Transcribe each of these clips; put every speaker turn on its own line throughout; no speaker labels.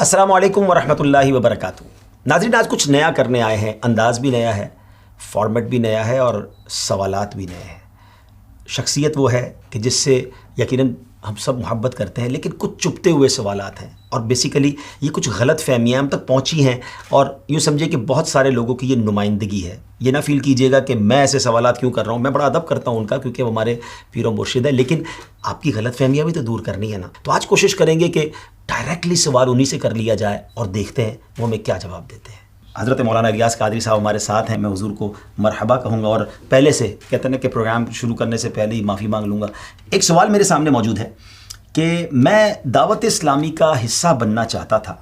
السلام علیکم ورحمۃ اللہ وبرکاتہ. ناظرین، آج کچھ نیا کرنے آئے ہیں. انداز بھی نیا ہے، فارمیٹ بھی نیا ہے اور سوالات بھی نئے ہیں. شخصیت وہ ہے کہ جس سے یقیناً ہم سب محبت کرتے ہیں، لیکن کچھ چپتے ہوئے سوالات ہیں اور بیسیکلی یہ کچھ غلط فہمیاں ہم تک پہنچی ہیں اور یوں سمجھے کہ بہت سارے لوگوں کی یہ نمائندگی ہے. یہ نہ فیل کیجیے گا کہ میں ایسے سوالات کیوں کر رہا ہوں. میں بڑا ادب کرتا ہوں ان کا، کیونکہ وہ ہمارے پیر و مرشد ہے، لیکن آپ کی غلط فہمیاں بھی تو دور کرنی ہے نا. تو آج کوشش کریں گے کہ ڈائریکٹلی سوال انہی سے کر لیا جائے اور دیکھتے ہیں وہ ہمیں کیا جواب دیتے ہیں. حضرت مولانا الیاس قادری صاحب ہمارے ساتھ ہیں. میں حضور کو مرحبا کہوں گا اور پہلے سے کہتے ہیں کہ پروگرام شروع کرنے سے پہلے ہی معافی مانگ لوں گا. ایک سوال میرے سامنے موجود ہے کہ میں دعوت اسلامی کا حصہ بننا چاہتا تھا،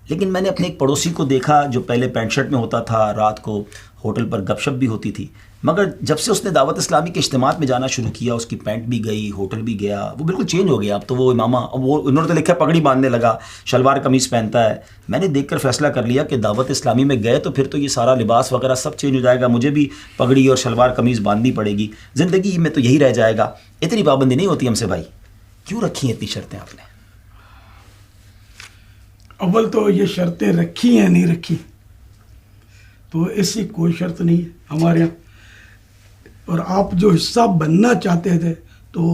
لیکن میں نے اپنے ایک پڑوسی کو دیکھا جو پہلے پینٹ شرٹ میں ہوتا تھا، رات کو ہوٹل پر گپ شپ بھی ہوتی تھی، مگر جب سے اس نے دعوت اسلامی کے اجتماعات میں جانا شروع کیا، اس کی پینٹ بھی گئی، ہوٹل بھی گیا، وہ بالکل چینج ہو گیا. اب تو وہ امامہ، اب وہ انہوں نے تو لکھا پگڑی باندھنے لگا، شلوار قمیص پہنتا ہے. میں نے دیکھ کر فیصلہ کر لیا کہ دعوت اسلامی میں گئے تو پھر تو یہ سارا لباس وغیرہ سب چینج ہو جائے گا، مجھے بھی پگڑی اور شلوار قمیص باندھنی پڑے گی. زندگی میں تو یہی رہ جائے گا. اتنی پابندی نہیں ہوتی ہم سے. بھائی کیوں رکھی ہیں اتنی شرطیں آپ نے؟
اول تو یہ شرطیں رکھی ہیں نہیں رکھی تو ایسی کوئی شرط نہیں ہے ہمارے یہاں. اور آپ جو حصہ بننا چاہتے تھے تو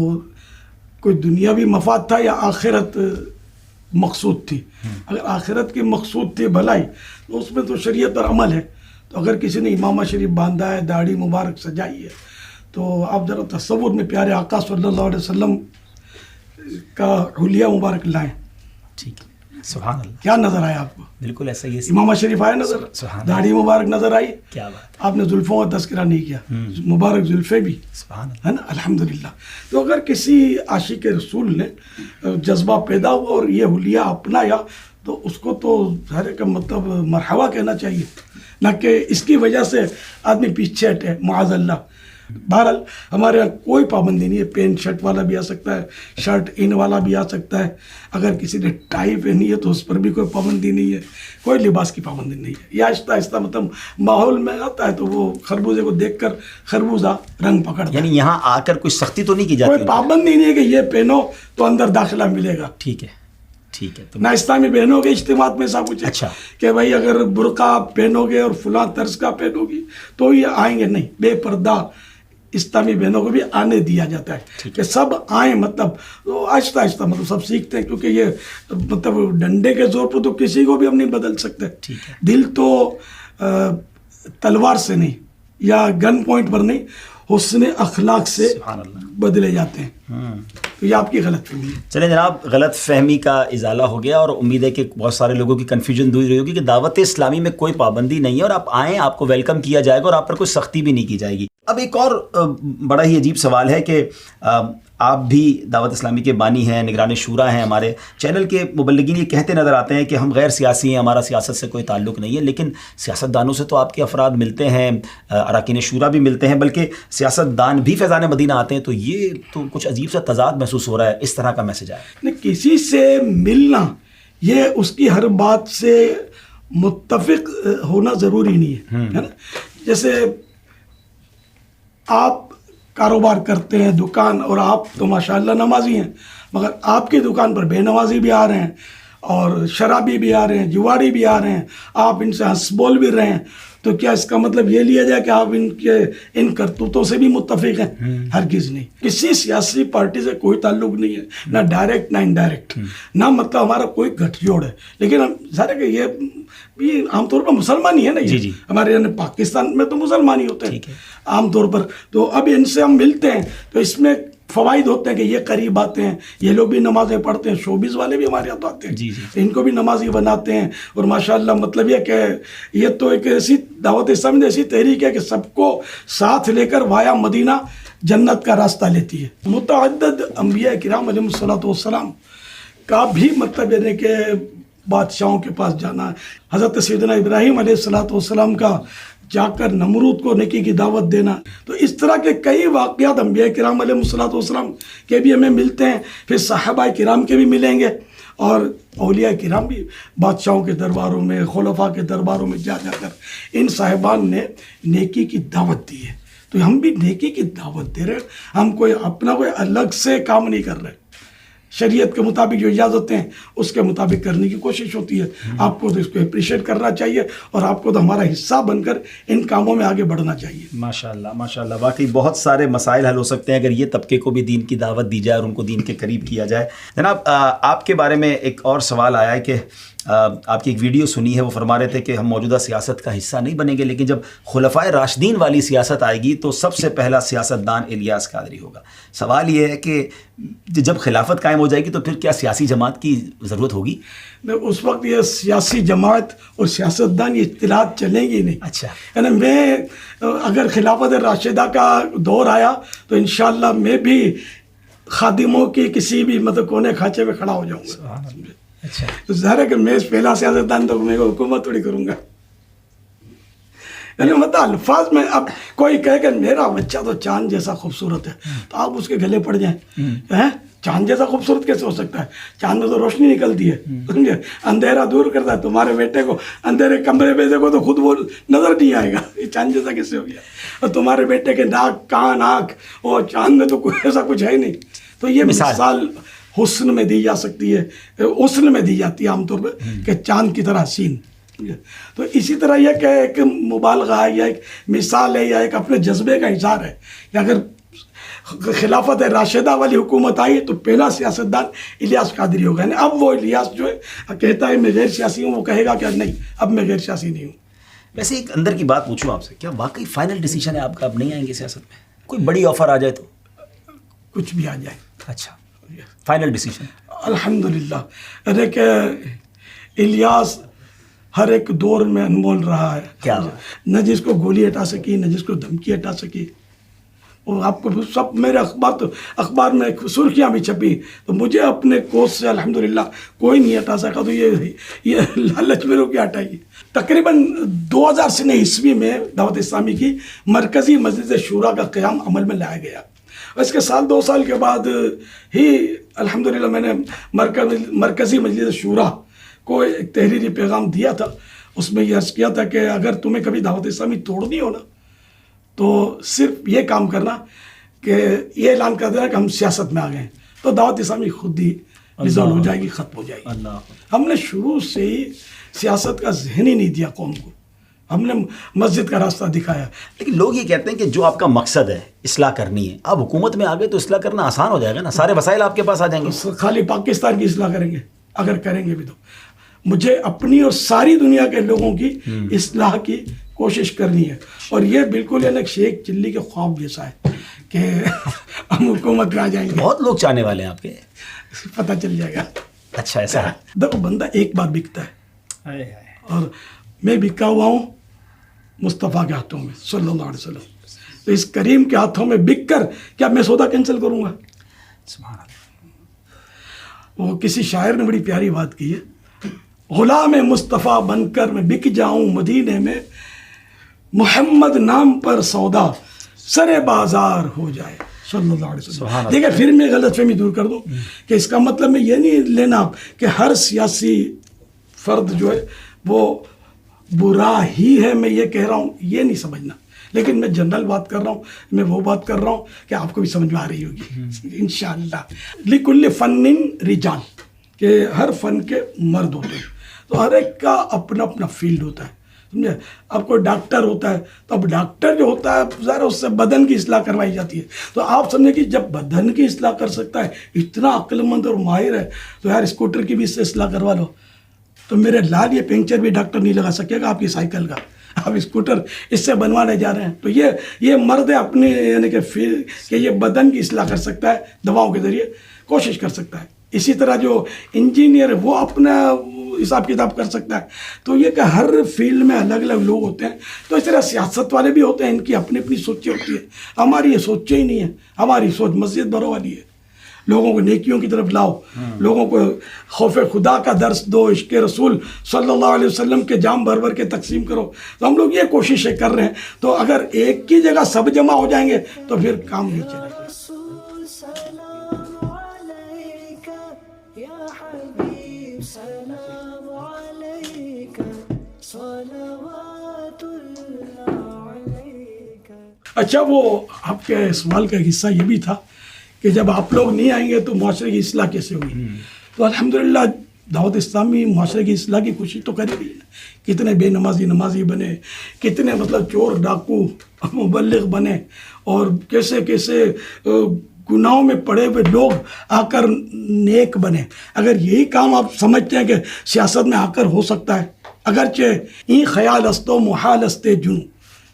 کوئی دنیاوی مفاد تھا یا آخرت مقصود تھی؟ اگر آخرت کی مقصود تھی بھلائی تو اس میں تو شریعت پر عمل ہے. تو اگر کسی نے امامہ شریف باندھا ہے، داڑھی مبارک سجائی ہے، تو آپ ذرا تصور میں پیارے آقا صلی اللہ علیہ وسلم کا حلیہ مبارک لائیں.
ٹھیک ہے، سبحان اللہ.
کیا نظر آیا آپ کو؟
بالکل ایسا ہی ہے.
امامہ شریف آیا نظر، داڑھی مبارک نظر آئی.
کیا بات.
آپ نے زلفوں کا تذکرہ نہیں کیا، مبارک زلفیں بھی،
سبحان اللہ.
ہے نا، الحمدللہ. تو اگر کسی عاشق رسول نے جذبہ پیدا ہوا اور یہ حلیہ اپنایا تو اس کو تو ظاہر کا مطلب مرحبا کہنا چاہیے، نہ کہ اس کی وجہ سے آدمی پیچھے ہٹے، معاذ اللہ. بہرحال ہمارے یہاں کوئی پابندی نہیں ہے. پینٹ شرٹ والا بھی آ سکتا ہے، شرٹ ان والا بھی آ سکتا ہے. اگر کسی نے ٹائی پہنی ہے تو اس پر بھی کوئی پابندی نہیں ہے. کوئی لباس کی پابندی نہیں ہے. یہ آہستہ آہستہ مطلب ماحول میں آتا ہے تو وہ خربوزے کو دیکھ کر خربوزہ رنگ پکڑتا ہے.
یعنی یہاں آ کر کوئی سختی تو نہیں کی جاتی؟
کوئی پابندی نہیں ہے کہ یہ پہنو تو اندر داخلہ ملے گا.
ٹھیک ہے، ٹھیک ہے.
نہ اسلامی بہنوں کے اجتماعات میں ایسا کچھ ہے
اچھا
کہ بھائی اگر برقع پہنو گے اور فلاں طرز کا پہنو گی تو یہ آئیں گے. نہیں، بے پردہ اسلامی بہنوں کو بھی آنے دیا جاتا ہے کہ سب آئیں. مطلب آہستہ آہستہ مطلب سب سیکھتے ہیں، کیونکہ یہ مطلب ڈنڈے کے زور پر تو کسی کو بھی ہم نہیں بدل سکتے. دل تو تلوار سے نہیں یا گن پوائنٹ پر نہیں، حسن اخلاق سے بدلے جاتے ہیں. تو یہ آپ کی غلط فہمی ہے.
چلیں جناب، غلط فہمی کا ازالہ ہو گیا اور امید ہے کہ بہت سارے لوگوں کی کنفیوژن دور رہی ہوگی کہ دعوت اسلامی میں کوئی پابندی نہیں ہے اور آپ آئیں، آپ کو ویلکم کیا جائے گا اور آپ پر کوئی سختی بھی نہیں کی جائے گی. اب ایک اور بڑا ہی عجیب سوال ہے کہ آپ بھی دعوت اسلامی کے بانی ہیں، نگران شورا ہیں. ہمارے چینل کے مبلغین یہ کہتے نظر آتے ہیں کہ ہم غیر سیاسی ہیں، ہمارا سیاست سے کوئی تعلق نہیں ہے. لیکن سیاست دانوں سے تو آپ کے افراد ملتے ہیں، اراکین شورا بھی ملتے ہیں، بلکہ سیاست دان بھی فیضان مدینہ آتے ہیں. تو یہ تو کچھ عجیب سا تضاد محسوس ہو رہا ہے. اس طرح کا میسج آیا
نہیں، کسی سے ملنا یہ اس کی ہر بات سے متفق ہونا ضروری نہیں ہے نا. جیسے آپ کاروبار کرتے ہیں، دکان، اور آپ تو ماشاءاللہ نمازی ہیں، مگر آپ کی دکان پر بے نمازی بھی آ رہے ہیں اور شرابی بھی آ رہے ہیں، جواری بھی آ رہے ہیں، آپ ان سے ہنس بول بھی رہے ہیں. تو کیا اس کا مطلب یہ لیا جائے کہ آپ ان کرتوتوں سے بھی متفق ہیں؟ ہرگز نہیں. کسی سیاسی پارٹی سے کوئی تعلق نہیں ہے، نہ ڈائریکٹ نہ انڈائریکٹ، نہ مطلب ہمارا کوئی گٹھ جوڑ ہے. لیکن ہم ظاہر کہ یہ عام طور پر مسلمان ہی ہے نا. جی ہمارے یہاں پاکستان میں تو مسلمان ہی ہوتے ہیں عام طور پر. تو اب ان سے ہم ملتے ہیں تو اس میں فوائد ہوتے ہیں کہ یہ قریب آتے ہیں، یہ لوگ بھی نمازیں پڑھتے ہیں، شوبز والے بھی ہمارے یہاں آتے ہیں، ان کو بھی نمازی بناتے ہیں. اور ماشاءاللہ مطلب یہ کہ یہ تو ایک ایسی دعوت اسلامی نے ایسی تحریک ہے کہ سب کو ساتھ لے کر وایا مدینہ جنت کا راستہ لیتی ہے. متعدد انبیاء کرام علیہ الصلوۃ والسلام کا بھی مطلب یہ کہ بادشاہوں کے پاس جانا. حضرت سیدنا ابراہیم علیہ الصلوۃ والسلام کا جا کر نمرود کو نیکی کی دعوت دینا. تو اس طرح کے کئی واقعات انبیاء کرام علیہ الصلوۃ والسلام کے بھی ہمیں ملتے ہیں. پھر صحابہ کرام کے بھی ملیں گے اور اولیاء کرام بھی بادشاہوں کے درباروں میں، خلفاء کے درباروں میں جا کر ان صاحبان نے نیکی کی دعوت دی ہے. تو ہم بھی نیکی کی دعوت دے رہے ہیں. ہم کوئی اپنا کوئی الگ سے کام نہیں کر رہے. شریعت کے مطابق جو اجازتیں ہیں اس کے مطابق کرنے کی کوشش ہوتی ہے. آپ کو تو اس کو اپریشیٹ کرنا چاہیے اور آپ کو تو ہمارا حصہ بن کر ان کاموں میں آگے بڑھنا چاہیے.
ماشاءاللہ ماشاءاللہ، واقعی بہت سارے مسائل حل ہو سکتے ہیں اگر یہ طبقے کو بھی دین کی دعوت دی جائے اور ان کو دین کے قریب کیا جائے. جناب آپ کے بارے میں ایک اور سوال آیا ہے کہ آپ کی ایک ویڈیو سنی ہے، وہ فرما رہے تھے کہ ہم موجودہ سیاست کا حصہ نہیں بنیں گے، لیکن جب خلفائے راشدین والی سیاست آئے گی تو سب سے پہلا سیاستدان الیاس قادری ہوگا. سوال یہ ہے کہ جب خلافت قائم ہو جائے گی تو پھر کیا سیاسی جماعت کی ضرورت ہوگی؟
اس وقت یہ سیاسی جماعت اور سیاستدان یہ اطلاعات چلیں گی نہیں.
اچھا،
یعنی میں اگر خلافت راشدہ کا دور آیا تو انشاءاللہ میں بھی خادموں کی کسی بھی مطلب کونے کھانچے میں کھڑا ہو جاؤں گا.
اچھا،
تو ظاہر ہے کہ میں پہلا سیاستدان تو میں حکومت تھوڑی کروں گا. یعنی مطلب الفاظ میں اب کوئی کہے کہ میرا بچہ تو چاند جیسا خوبصورت ہے تو آپ اس کے گلے پڑ جائیں. چاند جیسا خوبصورت کیسے ہو سکتا ہے؟ چاند میں تو روشنی نکلتی ہے، سمجھے؟ اندھیرا دور کرتا ہے. تمہارے بیٹے کو اندھیرے کمرے میں دیکھو تو خود وہ نظر نہیں آئے گا، یہ چاند جیسا کیسے ہو گیا؟ اور تمہارے بیٹے کے ناک، کان، آنکھ اور چاند میں تو کوئی ایسا کچھ ہے ہی نہیں. تو یہ مثال حسن میں دی جا سکتی ہے، حسن میں دی جاتی ہے عام طور پہ کہ چاند کی طرح حسین. تو اسی طرح یہ کہ ایک مبالغہ ہے یا ایک مثال ہے یا ایک اپنے جذبے کا اظہار ہے کہ اگر خلافت راشدہ والی حکومت آئی تو پہلا سیاستدان الیاس قادری ہوگا. یعنی اب وہ الیاس جو ہے کہتا ہے میں غیر سیاسی ہوں، وہ کہے گا کہ نہیں اب میں غیر سیاسی نہیں ہوں.
ویسے ایک اندر کی بات پوچھوں آپ سے، کیا واقعی فائنل ڈیسیجن ہے آپ کا اب نہیں آئیں گے سیاست میں؟ کوئی بڑی آفر آ جائے تو؟
کچھ بھی آ جائے.
اچھا، فائنل ڈیسیجن
الحمدللہ. ارے کہ الیاس ہر ایک دور میں انمول رہا ہے.
کیا
نہ جس کو گولی ہٹا سکی، نہ جس کو دھمکی ہٹا سکی. اور آپ کو سب میرے اخبار میں سرخیاں بھی چھپی تو مجھے اپنے کوس سے الحمدللہ کوئی نہیں ہٹا سکا. تو یہ لالچ میرے کو ہٹائیے. تقریباً 2003 میں دعوت اسلامی کی مرکزی مجلس شورا کا قیام عمل میں لایا گیا. اس کے سال 2 سال کے بعد ہی الحمدللہ میں نے مرکزی مجلس شورا کو ایک تحریری پیغام دیا تھا. اس میں یہ عرض کیا تھا کہ اگر تمہیں کبھی دعوت اسلامی توڑنی ہو نا تو صرف یہ کام کرنا کہ یہ اعلان کر دینا کہ ہم سیاست میں آ گئے ہیں، تو دعوت اسلامی خود ہی ریزالو ہو جائے گی، ختم ہو جائے گی. ہم نے شروع سے ہی سیاست کا ذہن ہی نہیں دیا قوم کو، ہم نے مسجد کا راستہ دکھایا.
لیکن لوگ یہ کہتے ہیں کہ جو آپ کا مقصد ہے اصلاح کرنی ہے، آپ حکومت میں آ گئے تو اصلاح کرنا آسان ہو جائے گا نا، سارے وسائل آپ کے پاس آ جائیں گے.
خالی پاکستان کی اصلاح کریں گے؟ اگر کریں گے بھی تو مجھے اپنی اور ساری دنیا کے لوگوں کی اصلاح کی کوشش کرنی ہے. اور یہ بالکل یعنی شیخ چلی کے خواب جیسا ہے کہ ہم حکومت میں آ جائیں گے.
بہت لوگ چاہنے والے ہیں آپ کے،
پتہ چل جائے گا.
اچھا ایسا ہے.
دیکھو بندہ ایک بار بکتا ہے اور میں بکا ہوا ہوں مصطفیٰ کے ہاتھوں میں صلی اللہ علیہ وسلم. تو اس کریم کے ہاتھوں میں بک کر کیا میں سودا کینسل کروں گا؟
سبحان اللہ.
وہ کسی شاعر نے بڑی پیاری بات کی ہے، غلام مصطفیٰ بن کر میں بک جاؤں مدینے میں، محمد نام پر سودا سر بازار ہو جائے صلی اللہ علیہ وسلم. دیکھیں پھر میں غلط فہمی دور کر دوں کہ اس کا مطلب میں یہ نہیں لینا کہ ہر سیاسی فرد جو ہے وہ برا ہی ہے، میں یہ کہہ رہا ہوں یہ نہیں سمجھنا. لیکن میں جنرل بات کر رہا ہوں، میں وہ بات کر رہا ہوں کہ آپ کو بھی سمجھ میں آ رہی ہوگی انشاءاللہ. لکل فن رجال، کہ ہر فن کے مرد ہوتے ہیں، تو ہر ایک کا اپنا اپنا فیلڈ ہوتا ہے، سمجھے؟ اب کوئی ڈاکٹر ہوتا ہے تو اب ڈاکٹر جو ہوتا ہے ذرا اس سے بدن کی اصلاح کروائی جاتی ہے. تو آپ سمجھیں کہ جب بدن کی اصلاح کر سکتا ہے، اتنا عقل مند اور ماہر ہے، تو یار اسکوٹر کی بھی اس سے اصلاح کروا لو. تو میرے لال یہ پنکچر بھی ڈاکٹر نہیں لگا سکے گا آپ کی سائیکل کا، آپ اسکوٹر اس سے بنوانے جا رہے ہیں. تو یہ مرد ہے اپنی یعنی کہ یہ بدن کی اصلاح کر سکتا ہے، دواؤں کے ذریعے کوشش کر سکتا ہے. اسی طرح جو انجینئر ہے وہ اپنا حساب کتاب کر سکتا ہے. تو یہ کہ ہر فیلڈ میں الگ الگ لوگ ہوتے ہیں. تو اس طرح سیاست والے بھی ہوتے ہیں، ان کی اپنی اپنی سوچیں ہوتی ہیں. ہماری یہ سوچیں ہی نہیں ہے، ہماری سوچ مسجد بھرو والی ہے. لوگوں کو نیکیوں کی طرف لاؤ، لوگوں کو خوف خدا کا درس دو، عشق رسول صلی اللہ علیہ وسلم کے جام بھر بھر کے تقسیم کرو. تو ہم لوگ یہ کوششیں کر رہے ہیں. تو اگر ایک کی جگہ سب جمع ہو جائیں گے تو پھر کام نہیں چلے گا. اچھا، وہ آپ کے سوال کا حصہ یہ بھی تھا کہ جب آپ لوگ نہیں آئیں گے تو معاشرے کی اصلاح کیسے ہوگی. تو الحمدللہ دعوت اسلامی معاشرے کی اصلاح کی کوشش تو کر رہی ہے. کتنے بے نمازی بنے, کتنے مطلب چور ڈاکو مبلغ بنے, اور کیسے کیسے گناہوں میں پڑے ہوئے لوگ آ کر نیک بنے. اگر یہی کام آپ سمجھتے ہیں کہ سیاست میں آ کر ہو سکتا ہے, اگرچہ این خیال است و محال است جنوں,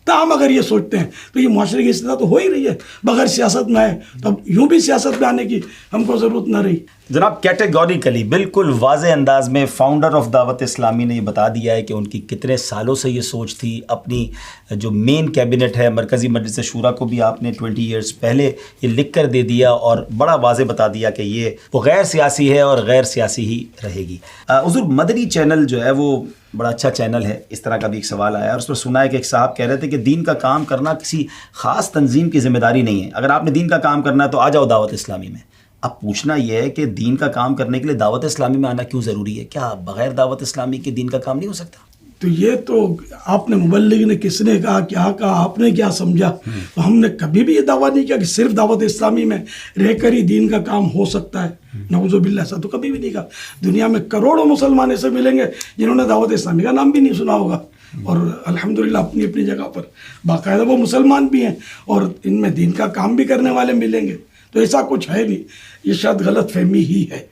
تاہم اگر یہ سوچتے ہیں تو یہ معاشرے کی اصلاح تو ہو ہی رہی ہے بغیر سیاست میں آئے. تب یوں بھی سیاست میں آنے کی ہم کو ضرورت نہ رہی.
جناب کیٹیگوریکلی بالکل واضح انداز میں فاؤنڈر آف دعوت اسلامی نے یہ بتا دیا ہے کہ ان کی کتنے سالوں سے یہ سوچ تھی. اپنی جو مین کیبنٹ ہے مرکزی مجلس شورا کو بھی آپ نے 20 ایئرز پہلے یہ لکھ کر دے دیا اور بڑا واضح بتا دیا کہ یہ وہ غیر سیاسی ہے اور غیر سیاسی ہی رہے گی. حضور مدنی چینل جو ہے وہ بڑا اچھا چینل ہے. اس طرح کا بھی ایک سوال آیا اور اس پر سنا ہے کہ ایک صاحب کہہ رہے تھے کہ دین کا کام کرنا کسی خاص تنظیم کی ذمہ داری نہیں ہے. اگر آپ نے دین کا کام کرنا ہے تو آ جاؤ دعوت اسلامی میں. اب پوچھنا یہ ہے کہ دین کا کام کرنے کے لیے دعوت اسلامی میں آنا کیوں ضروری ہے؟ کیا بغیر دعوت اسلامی کے دین کا کام نہیں ہو سکتا؟
تو یہ تو آپ نے مبلغ نے کس نے کہا, کیا کہا, آپ نے کیا سمجھا. تو ہم نے کبھی بھی یہ دعویٰ نہیں کیا کہ صرف دعوت اسلامی میں رہ کر ہی دین کا کام ہو سکتا ہے. نعوذ باللہ, ایسا تو کبھی بھی نہیں کہا. دنیا میں کروڑوں مسلمان ایسے ملیں گے جنہوں نے دعوت اسلامی کا نام بھی نہیں سنا ہوگا, اور الحمدللہ اپنی اپنی جگہ پر باقاعدہ وہ مسلمان بھی ہیں, اور ان میں دین کا کام بھی کرنے والے ملیں گے. تو ایسا کچھ ہے نہیں, یہ شاید غلط فہمی ہی ہے.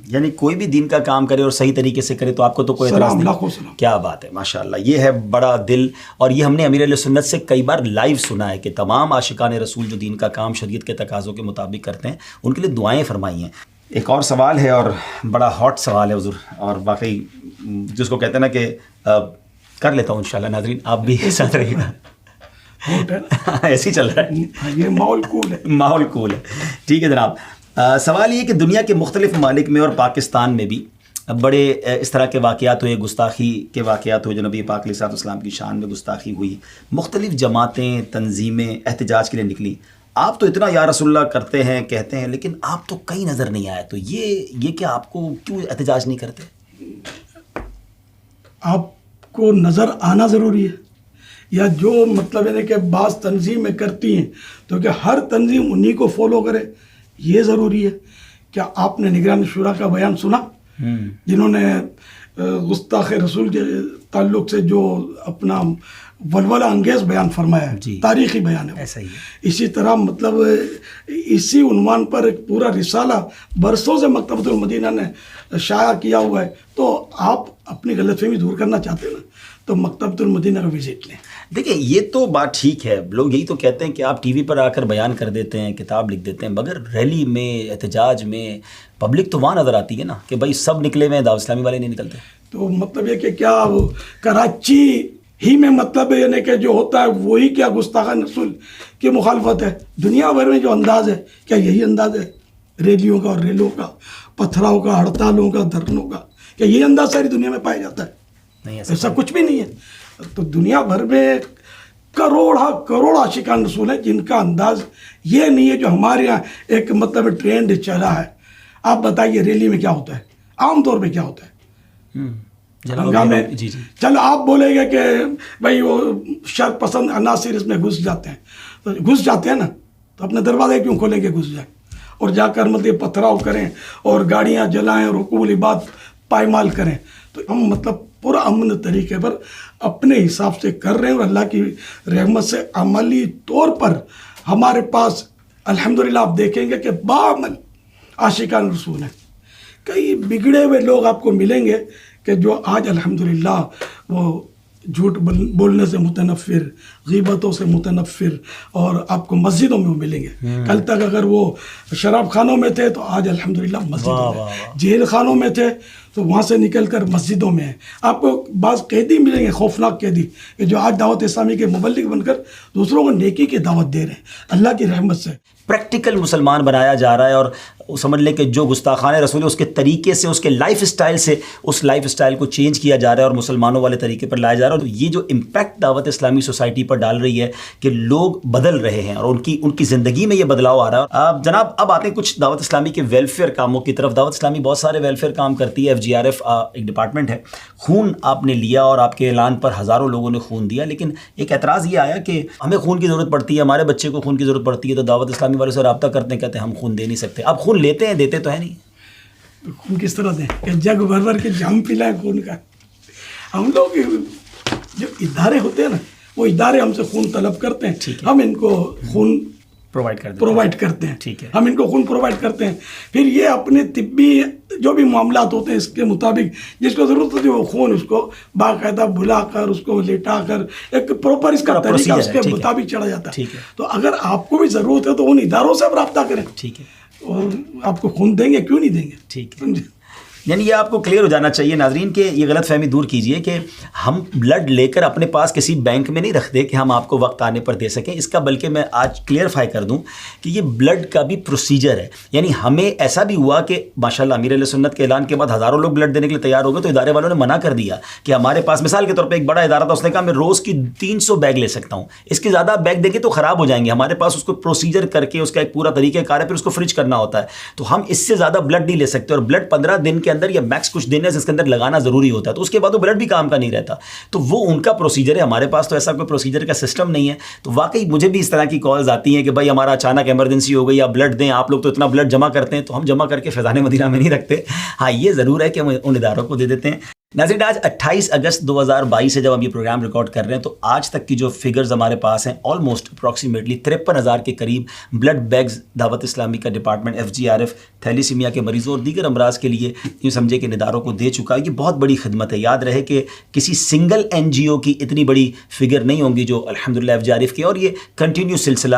یعنی کوئی بھی دین کا کام کرے اور صحیح طریقے سے کرے تو آپ کو تو کوئی اعتراض نہیں. کیا بات ہے, ماشاءاللہ. یہ ہے بڑا دل, اور یہ ہم نے امیر علیہ سنت سے کئی بار لائیو سنا ہے کہ تمام عاشقان رسول جو دین کا کام شریعت کے تقاضوں کے مطابق کرتے ہیں ان کے لیے دعائیں فرمائی ہیں. ایک اور سوال ہے اور بڑا ہاٹ سوال ہے حضور, اور واقعی جس کو کہتے ہیں نا کہ کر لیتا ہوں انشاءاللہ. ناظرین آپ بھی ساتھ رہیے گا, ایسے ہی چل رہا ہے,
یہ ماحول کول ہے.
ماحول کول ہے. ٹھیک ہے جناب. سوال یہ کہ دنیا کے مختلف ممالک میں اور پاکستان میں بھی بڑے اس طرح کے واقعات ہوئے, گستاخی کے واقعات ہوئے, جو نبی پاک علیہ السلام کی شان میں گستاخی ہوئی, مختلف جماعتیں تنظیمیں احتجاج کے لیے نکلی. آپ تو اتنا یا رسول اللہ کرتے ہیں کہتے ہیں, لیکن آپ تو کہیں نظر نہیں آئے. تو یہ کہ آپ کو کیوں احتجاج نہیں کرتے؟
آپ کو نظر آنا ضروری ہے, یا جو مطلب ہے کہ بعض تنظیمیں کرتی ہیں تو کہ ہر تنظیم انہی کو فالو کرے, یہ ضروری ہے. کیا آپ نے نگران شورا کا بیان سنا, جنہوں نے گستاخ رسول کے تعلق سے جو اپنا ولولہ انگیز بیان فرمایا ہے, تاریخی بیان ہے.
ایسا ہی ہے.
اسی طرح مطلب اسی عنوان پر ایک پورا رسالہ برسوں سے مکتبۃ المدینہ نے شائع کیا ہوا ہے. تو آپ اپنی غلط فہمی دور کرنا چاہتے ہیں نا, تو مکتبۃ المدینہ کا وزٹ لیں.
دیکھیں یہ تو بات ٹھیک ہے, لوگ یہی تو کہتے ہیں کہ آپ ٹی وی پر آ کر بیان کر دیتے ہیں, کتاب لکھ دیتے ہیں, مگر ریلی میں احتجاج میں پبلک تو وہاں نظر آتی ہے نا کہ بھائی سب نکلے ہوئے ہیں, دعوت اسلامی والے نہیں نکلتے.
تو مطلب یہ کہ کیا وہ کراچی ہی میں مطلب یعنی کہ جو ہوتا ہے وہی کیا گستاخان رسول کی مخالفت ہے؟ دنیا بھر میں جو انداز ہے کیا یہی انداز ہے ریلیوں کا اور ریلوں کا, پتھراؤ کا, ہڑتالوں کا, دھرنوں کا؟ کیا یہ انداز ساری دنیا میں پایا جاتا ہے؟
نہیں,
ایسا کچھ بھی نہیں ہے. تو دنیا بھر میں کروڑ عاشقان رسول ہیں جن کا انداز یہ نہیں ہے جو ہمارے یہاں ایک مطلب ٹرینڈ چلا ہے. آپ بتائیے ریلی میں کیا ہوتا ہے, عام طور پہ کیا ہوتا ہے؟ چل آپ بولیں گے کہ بھائی وہ شر پسند عناصر اس میں گھس جاتے ہیں, تو گھس جاتے ہیں نا, تو اپنے دروازے کیوں کھولیں گے گھس جائیں, اور جا کر مطلب پتھراؤ کریں اور گاڑیاں جلائیں اور حقوق العباد پائمال کریں. تو ہم مطلب پورا امن طریقے پر اپنے حساب سے کر رہے ہیں, اور اللہ کی رحمت سے عملی طور پر ہمارے پاس الحمدللہ آپ دیکھیں گے کہ باعمل عاشقان رسول ہیں. کئی بگڑے ہوئے لوگ آپ کو ملیں گے کہ جو آج الحمدللہ وہ جھوٹ بولنے سے متنفر, غیبتوں سے متنفر, اور آپ کو مسجدوں میں ملیں گے. کل تک اگر وہ شراب خانوں میں تھے تو آج الحمدللہ مسجدوں میں, جیل خانوں میں تھے تو وہاں سے نکل کر مسجدوں میں ہیں. آپ کو بعض قیدی ملیں گے, خوفناک قیدی, کہ جو آج دعوت اسلامی کے مبلغ بن کر دوسروں کو نیکی کی دعوت دے رہے ہیں اللہ کی رحمت سے.
پریکٹیکل مسلمان بنایا جا رہا ہے, اور سمجھ لیں کہ جو گستاخان رسول ہے اس کے طریقے سے, اس کے لائف اسٹائل سے, اس لائف اسٹائل کو چینج کیا جا رہا ہے اور مسلمانوں والے طریقے پر لایا جا رہا ہے. اور یہ جو امپیکٹ دعوت اسلامی سوسائٹی پر ڈال رہی ہے کہ لوگ بدل رہے ہیں اور ان کی زندگی میں یہ بدلاؤ آ رہا ہے. جناب اب آتے ہیں کچھ دعوت اسلامی کے ویلفیئر کاموں کی طرف. دعوت اسلامی بہت سارے ویلفیئر کام کرتی ہے. FGRF ایک ڈپارٹمنٹ ہے. خون آپ نے لیا اور آپ کے اعلان پر ہزاروں لوگوں نے خون دیا, لیکن ایک اعتراض یہ آیا کہ ہمیں خون کی ضرورت پڑتی ہے, ہمارے بچے کو خون کی ضرورت پڑتی ہے, تو دعوت اسلامی سننے والوں سے رابطہ کرتے ہیں, کہتے ہیں ہم خون دے نہیں سکتے. آپ خون لیتے ہیں, دیتے تو ہے نہیں.
خون کس طرح دیں کہ جگ بھر بھر کے جام پلائیں خون کا. ہم لوگ جو ادارے ہوتے ہیں نا, وہ ادارے ہم سے خون طلب کرتے ہیں, ہم ان کو خون پرووائڈ کرتے ہیں.
ٹھیک ہے,
ہم ان کو خون پرووائڈ کرتے ہیں. پھر یہ اپنے طبی جو بھی معاملات ہوتے ہیں اس کے مطابق جس کو ضرورت ہوتی ہے وہ خون اس کو باقاعدہ بلا کر اس کو لیٹا کر ایک پراپر اس کا طریقہ اس کے مطابق چڑھا جاتا ہے. تو اگر آپ کو بھی ضرورت ہے تو ان اداروں سے آپ رابطہ کریں.
ٹھیک ہے,
اور آپ کو خون دیں گے, کیوں نہیں دیں گے.
ٹھیک ہے, یعنی یہ آپ کو کلیئر ہو جانا چاہیے ناظرین کہ یہ غلط فہمی دور کیجئے کہ ہم بلڈ لے کر اپنے پاس کسی بینک میں نہیں رکھتے کہ ہم آپ کو وقت آنے پر دے سکیں. اس کا بلکہ میں آج کلیئرفائی کر دوں کہ یہ بلڈ کا بھی پروسیجر ہے. یعنی ہمیں ایسا بھی ہوا کہ ماشاءاللہ امیر اہل سنت کے اعلان کے بعد ہزاروں لوگ بلڈ دینے کے لیے تیار ہو گئے, تو ادارے والوں نے منع کر دیا کہ ہمارے پاس, مثال کے طور پہ ایک بڑا ادارہ تھا, اس نے کہا میں روز کی 300 بیگ لے سکتا ہوں, اس کے زیادہ بیگ دیں گے تو خراب ہو جائیں گے. ہمارے پاس اس کو پروسیجر کر کے اس کا ایک پورا طریقہ کار ہے, پھر اس کو فریج کرنا ہوتا ہے, تو ہم اس سے زیادہ بلڈ نہیں لے سکتے. اور بلڈ 15 دن کے اندر یا میکس کچھ اس کے اندر لگانا ضروری ہوتا ہے, تو اس کے بعد وہ بلڈ بھی کام کا نہیں رہتا. تو وہ ان کا پروسیجر ہے, ہمارے پاس تو ایسا کوئی پروسیجر کا سسٹم نہیں ہے. تو واقعی مجھے بھی اس طرح کی کالز آتی ہیں کہ بھائی ہمارا اچانک ایمرجنسی ہو گئی, آپ بلڈ دیں, آپ لوگ تو اتنا بلڈ جمع کرتے ہیں. تو ہم جمع کر کے فیضان مدینہ میں نہیں رکھتے. ہاں یہ ضرور ہے کہ ہم ان اداروں کو دے دیتے ہیں. ناظرین آج 28 اگست 2022 سے جب ہم یہ پروگرام ریکارڈ کر رہے ہیں تو آج تک کی جو فگرز ہمارے پاس ہیں آلموسٹ اپروکسیمیٹلی 53,000 کے قریب بلڈ بیگز دعوت اسلامی کا ڈپارٹمنٹ FGRF تھیلیسیمیا کے مریضوں اور دیگر امراض کے لیے یوں سمجھے کہ اداروں کو دے چکا ہے. یہ بہت بڑی خدمت ہے. یاد رہے کہ کسی سنگل NGO کی اتنی بڑی فگر نہیں ہوں گی جو الحمدللہ FGRF کی, اور یہ کنٹینیو سلسلہ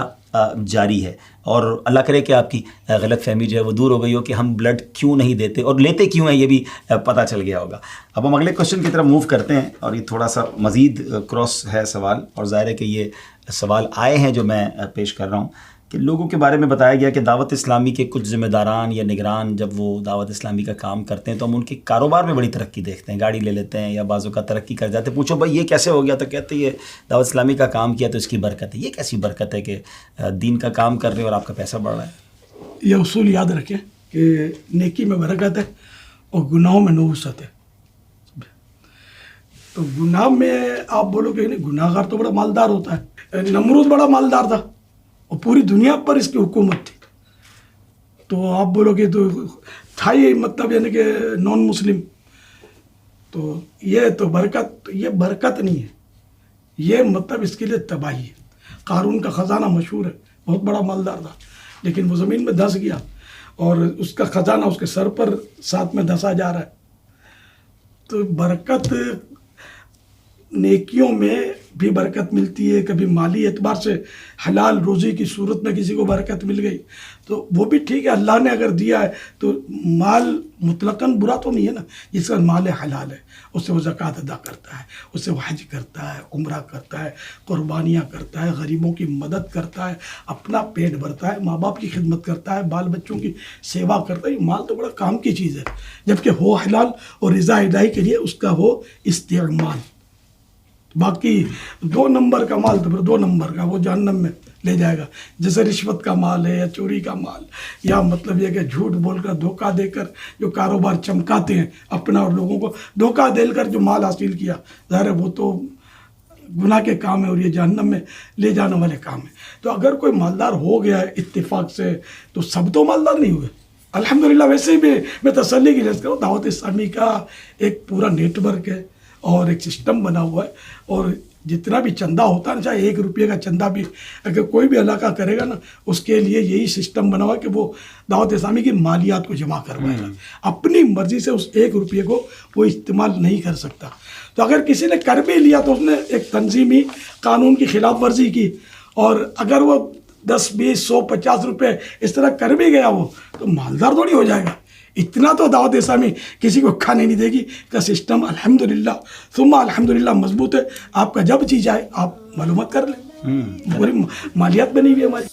جاری ہے. اور اللہ کرے کہ آپ کی غلط فہمی جو ہے وہ دور ہو گئی ہو کہ ہم بلڈ کیوں نہیں دیتے اور لیتے کیوں ہیں, یہ بھی پتہ چل گیا ہوگا. اب ہم اگلے کوشچن کی طرف موو کرتے ہیں, اور یہ تھوڑا سا مزید کراس ہے سوال, اور ظاہر ہے کہ یہ سوال آئے ہیں جو میں پیش کر رہا ہوں کہ لوگوں کے بارے میں بتایا گیا کہ دعوت اسلامی کے کچھ ذمہ داران یا نگران جب وہ دعوت اسلامی کا کام کرتے ہیں تو ہم ان کے کاروبار میں بڑی ترقی دیکھتے ہیں, گاڑی لے لیتے ہیں یا بعضوں کا ترقی کر جاتے ہیں. پوچھو بھائی یہ کیسے ہو گیا, تو کہتے ہیں یہ دعوت اسلامی کا کام کیا تو اس کی برکت ہے. یہ کیسی برکت ہے کہ دین کا کام کر رہے ہیں اور آپ کا پیسہ بڑھ رہا ہے.
یہ اصول یاد رکھیں کہ نیکی میں برکت ہے اور گناہوں میں نحوست ہے. تو گناہ میں آپ بولو کہ گناہ گار تو بڑا مالدار ہوتا ہے. نمرود بڑا مالدار تھا اور پوری دنیا پر اس کی حکومت تھی. تو آپ بولو کہ تو تھا یہ مطلب یعنی کہ نان مسلم, تو یہ تو برکت, یہ برکت نہیں ہے, یہ مطلب اس کے لیے تباہی ہے. قارون کا خزانہ مشہور ہے, بہت بڑا مالدار تھا, لیکن وہ زمین میں دھس گیا اور اس کا خزانہ اس کے سر پر ساتھ میں دھسا جا رہا ہے. تو برکت نیکیوں میں بھی برکت ملتی ہے. کبھی مالی اعتبار سے حلال روزی کی صورت میں کسی کو برکت مل گئی تو وہ بھی ٹھیک ہے, اللہ نے اگر دیا ہے تو مال مطلقاً برا تو نہیں ہے نا. جس کا مال حلال ہے اس سے وہ زکوٰۃ ادا کرتا ہے, اس سے وہ حج کرتا ہے, عمرہ کرتا ہے, قربانیاں کرتا ہے, غریبوں کی مدد کرتا ہے, اپنا پیٹ بھرتا ہے, ماں باپ کی خدمت کرتا ہے, بال بچوں کی سیوا کرتا ہے. یہ مال تو بڑا کام کی چیز ہے, جبکہ ہو حلال اور رضا الہی کے لیے اس کا ہو استعمال. باقی 2 نمبر کا مال تو پھر 2 نمبر کا وہ جہنم میں لے جائے گا. جیسے رشوت کا مال ہے یا چوری کا مال, یا مطلب یہ کہ جھوٹ بول کر دھوکہ دے کر جو کاروبار چمکاتے ہیں اپنا اور لوگوں کو دھوکہ دے کر جو مال حاصل کیا, ظاہر ہے وہ تو گناہ کے کام ہے اور یہ جہنم میں لے جانے والے کام ہیں. تو اگر کوئی مالدار ہو گیا ہے اتفاق سے تو سب تو مالدار نہیں ہوئے الحمدللہ. ویسے بھی میں تسلی کی رض کروں, دعوت اسلامی کا ایک پورا نیٹ ورک ہے اور ایک سسٹم بنا ہوا ہے, اور جتنا بھی چندہ ہوتا ہے نا, چاہے 1 روپے کا چندہ بھی اگر کوئی بھی علاقہ کرے گا نا, اس کے لیے یہی سسٹم بنا ہوا ہے کہ وہ دعوت اسلامی کی مالیات کو جمع کروائے گا. اپنی مرضی سے اس 1 روپے کو وہ استعمال نہیں کر سکتا. تو اگر کسی نے کر بھی لیا تو اس نے ایک تنظیمی قانون کی خلاف ورزی کی, اور اگر وہ 10, 20, 100, 50 روپے اس طرح کر بھی گیا وہ, تو مالدار تھوڑی ہو جائے گا. اتنا تو دعوت اسلامی کسی کو کھانے نہیں دے گی. کا سسٹم الحمدللہ ثم الحمدللہ مضبوط ہے. آپ کا جب چیز آئے آپ معلومات کر لیں, پوری مالیات بنی ہوئی ہے ہماری.